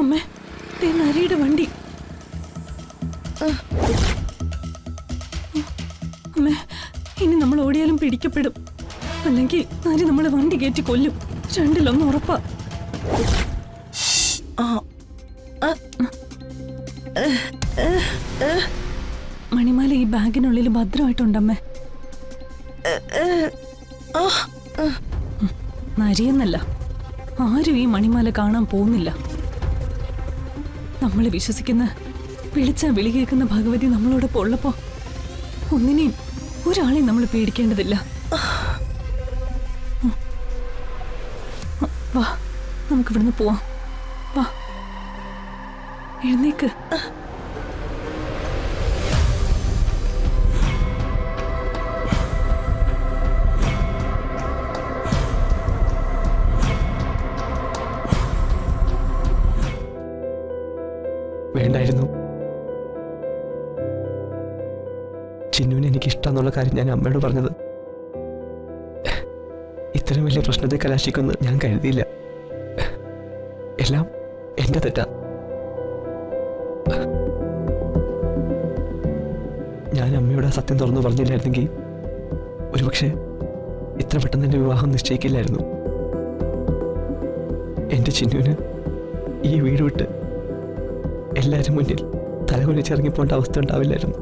അമ്മേ, ദേ നരിയുടെ വണ്ടി. അമ്മേ, ഇനി നമ്മൾ ഓടിയാലും പിടിക്കപ്പെടും. അല്ലെങ്കിൽ നരി നമ്മളെ വണ്ടി കയറ്റി കൊല്ലും. രണ്ടിലൊന്നും ഉറപ്പാ. മണിമാല ഈ ബാഗിനുള്ളിൽ ഭദ്രമായിട്ടുണ്ടമ്മേ. നരിയെന്നല്ല, ആരും ഈ മണിമാല കാണാൻ പോകുന്നില്ല. നമ്മളെ വിശ്വസിക്കുന്ന, വിളിച്ചാ വിളി കേൾക്കുന്ന ഭഗവതി നമ്മളോടൊപ്പം ഉള്ളപ്പോ ഒന്നിനെയും ഒരാളെയും നമ്മൾ പേടിക്കേണ്ടതില്ല. വാ, നമുക്ക് ഇവിടുന്ന് പോവാം. വാ, എഴുന്നേക്ക്. വേണ്ടായിരുന്നു. ചിന്നുവിന് എനിക്ക് ഇഷ്ടമെന്നുള്ള കാര്യം ഞാൻ അമ്മയോട് പറഞ്ഞത്. ഇത്രയും വലിയ പ്രശ്നത്തെ കലാശിക്കുമെന്ന് ഞാൻ കരുതിയില്ല. എല്ലാം എന്റെ തെറ്റാ. ഞാൻ അമ്മയോട് ആ സത്യം തുറന്നു പറഞ്ഞില്ലായിരുന്നെങ്കിൽ ഒരുപക്ഷെ ഇത്ര പെട്ടെന്ന് എന്റെ വിവാഹം നിശ്ചയിക്കില്ലായിരുന്നു. എന്റെ ചിന്നുവിന് ഈ വീട് വിട്ട് എല്ലാവരും മുന്നിൽ തലകുനിച്ചിറങ്ങിപ്പോണ്ട അവസ്ഥ ഉണ്ടാവില്ലായിരുന്നു.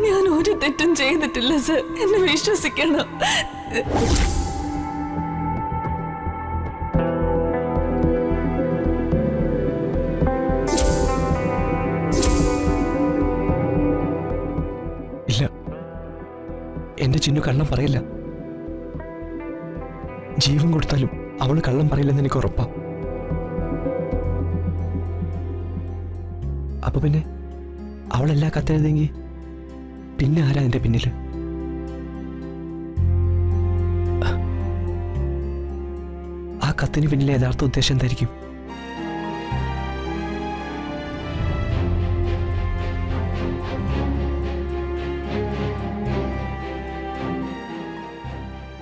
ഞാൻ ഒരു തെറ്റും ചെയ്തിട്ടില്ല സർ, എന്നെ വിശ്വസിക്കണം. ഇല്ല, എന്റെ ചിന്നു കള്ളം പറയില്ല. ജീവൻ കൊടുത്താലും അവള് കള്ളം പറയില്ലെന്ന് എനിക്ക് ഉറപ്പാ. അപ്പൊ പിന്നെ അവളെല്ലാ കത്തെഴുതെങ്കിൽ പിന്നെ ആരാ എന്റെ പിന്നില്? ആ കത്തിന് പിന്നിലെ യഥാർത്ഥ ഉദ്ദേശം എന്തായിരിക്കും?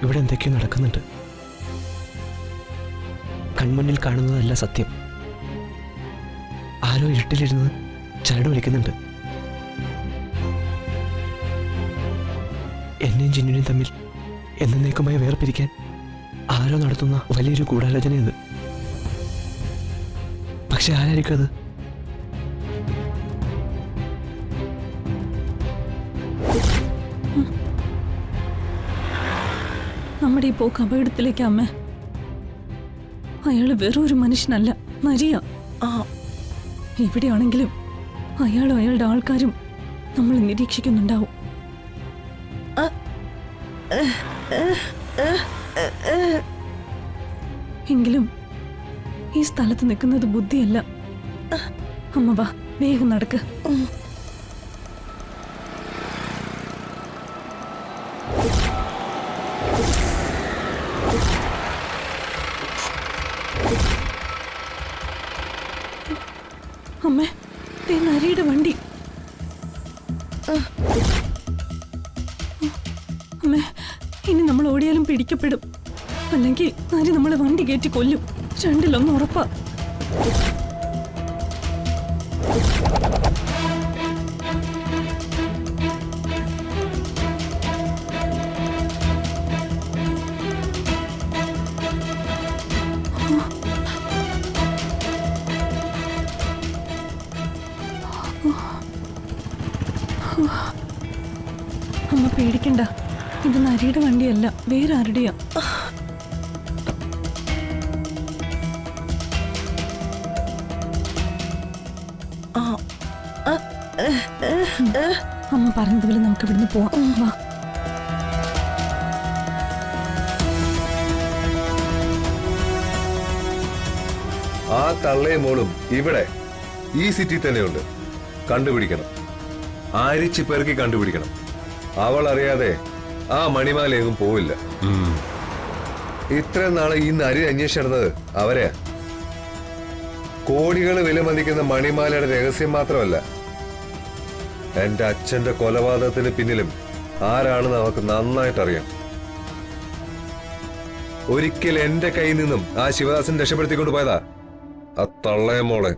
ഇവിടെ എന്തൊക്കെയോ നടക്കുന്നുണ്ട്. കൺമുന്നിൽ കാണുന്നതല്ല സത്യം. ആരോ ഇരുട്ടിലിരുന്ന് ചരട് വലിക്കുന്നുണ്ട്. എന്നെയും ചിന്നുവിനെയും തമ്മിൽ എന്നേക്കുമായി വേർപിരിക്കാൻ ആരോ നടത്തുന്ന വലിയൊരു ഗൂഢാലോചന ഇത്. പക്ഷെ ആരായിരിക്കും അത്? നമ്മുടെ ഈ പോക്ക് അപകടത്തിലേക്ക് അമ്മ. അയാള് വെറും ഒരു മനുഷ്യനല്ല, നരിയ. എവിടെയാണെങ്കിലും അയാളും അയാളുടെ ആൾക്കാരും നമ്മൾ നിരീക്ഷിക്കുന്നുണ്ടാവും. എങ്കിലും ഈ സ്ഥലത്ത് നിൽക്കുന്നത് ബുദ്ധിയല്ല. അമ്മ വാ, വേഗം നടക്ക്. അമ്മേ, ദേ നരിയുടെ വണ്ടി. അമ്മേ, ഇനി നമ്മൾ ഓടിയാലും പിടിക്കപ്പെടും. അല്ലെങ്കിൽ നരി നമ്മളെ വണ്ടി കയറ്റി കൊല്ലും. രണ്ടിലൊന്നും ഉറപ്പാ. അമ്മ പേടിക്കണ്ട, ഇത് നരിയുടെ വണ്ടിയല്ല, വേറെ ആരുടെയാ. അമ്മ പറഞ്ഞതുപോലെ നമുക്ക് ഇവിടുന്ന് പോവാം. വാ. ആ തള്ളയും മോളും ഇവിടെ ഈ സിറ്റി തന്നെയുണ്ട്. കണ്ടുപിടിക്കണം, ആരിച്ച് പെറുക്കി കണ്ടുപിടിക്കണം. അവൾ അറിയാതെ ആ മണിമാലയൊന്നും പോവില്ല. ഇത്രയും നാളെ ഈ നരി അന്വേഷിച്ചത് അവരെ. കോടികൾ വിലമതിക്കുന്ന മണിമാലയുടെ രഹസ്യം മാത്രമല്ല, എന്റെ അച്ഛന്റെ കൊലപാതകത്തിന് പിന്നിലും ആരാണെന്ന് അവർക്ക് നന്നായിട്ടറിയാം. ഒരിക്കൽ എന്റെ കയ്യിൽ നിന്നും ആ ശിവദാസൻ രക്ഷപ്പെടുത്തിക്കൊണ്ട് പോയതാ ആ തള്ളയെ മോളെ.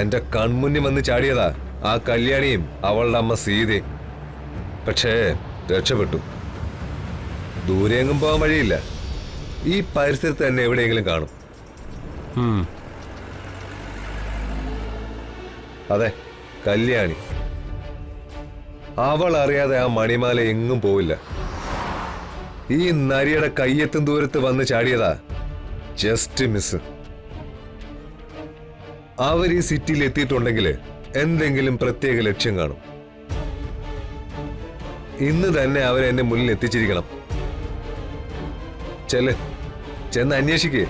എന്റെ കൺമുന്നിൽ വന്ന് ചാടിയതാ ആ കല്യാണിയും അവളുടെ അമ്മ സീതയും. പക്ഷേ രക്ഷപ്പെട്ടു. ദൂരെയെങ്ങും പോകാൻ വഴിയില്ല. ഈ പരിസരത്ത് തന്നെ എവിടെയെങ്കിലും കാണും. അതെ, കല്യാണി. അവൾ അറിയാതെ ആ മണിമാല എങ്ങും പോവില്ല. ഈ നരിയുടെ കയ്യെത്തും ദൂരത്ത് വന്ന് ചാടിയതാ. Just miss. അവർ ഈ സിറ്റിയിൽ എത്തിയിട്ടുണ്ടെങ്കിൽ എന്തെങ്കിലും പ്രത്യേക ലക്ഷ്യം കാണും. ഇന്ന് തന്നെ അവരെന്നെ മുന്നിൽ എത്തിച്ചിരിക്കണം. ചെന്ന് അന്വേഷിക്കേ.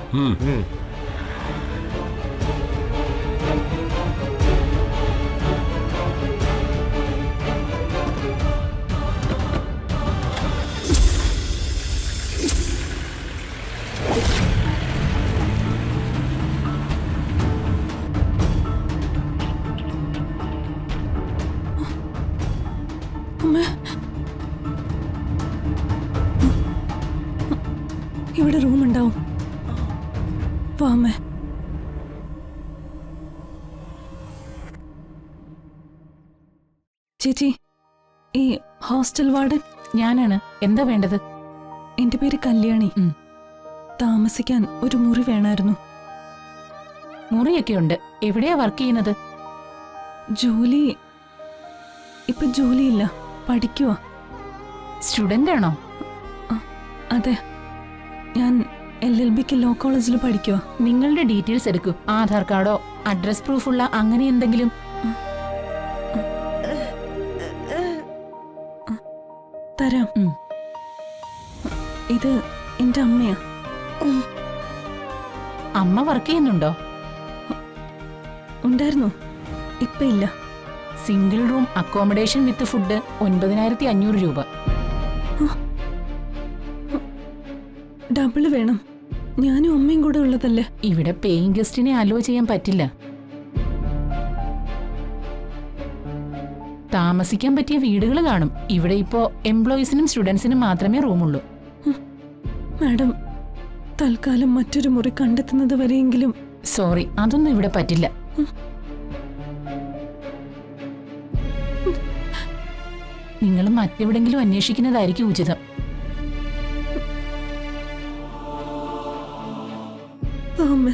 ഇവിടെ റൂം ഉണ്ടാവും. വാ അമ്മേ. ചേച്ചി, ഈ ഹോസ്റ്റൽ വാർഡൻ ഞാനാണ്. എന്താ വേണ്ടത്? എന്റെ പേര് കല്യാണി. താമസിക്കാൻ ഒരു മുറി വേണമായിരുന്നു. മുറിയൊക്കെ ഉണ്ട്. എവിടെയാ വർക്ക് ചെയ്യുന്നത്? ജോലി ഇപ്പൊ ജോലിയില്ല, പഠിക്കുവാ. സ്റ്റുഡന്റ് ആണോ? അതെ, ഞാൻ LLBക്ക് ലോ കോളേജിൽ പഠിക്കുവാ. നിങ്ങളുടെ ഡീറ്റെയിൽസ് എടുക്കൂ. ആധാർ കാർഡോ അഡ്രസ് പ്രൂഫുള്ള അങ്ങനെ എന്തെങ്കിലും. തരാം. ഇത് എന്റെ അമ്മയാ. അമ്മ വർക്ക് ചെയ്യുന്നുണ്ടോ? ഉണ്ടായിരുന്നു, ഇപ്പൊ ഇല്ല. സിംഗിൾ റൂം അക്കോമഡേഷൻ വിത്ത് ഫുഡ് 9500 രൂപ. ഡബിള് വേണം. ഞാനും അമ്മയും കൂടെ ഉള്ളതല്ലേ. ഇവിടെ പേയിങ് ഗസ്റ്റിനെ അലോ ചെയ്യാൻ പറ്റില്ല. താമസിക്കാൻ പറ്റിയ വീടുകൾ കാണും. ഇവിടെ ഇപ്പോ എംപ്ലോയീസിനും സ്റ്റുഡൻസിനും മാത്രമേ റൂമുള്ളൂ. മാഡം, തൽക്കാലം മറ്റൊരു മുറി കണ്ടെത്തുന്നത് വരെയെങ്കിലും. സോറി, അതൊന്നും ഇവിടെ പറ്റില്ല. നിങ്ങൾ മറ്റെവിടെങ്കിലും അന്വേഷിക്കുന്നതായിരിക്കും ഉചിതം. അമ്മ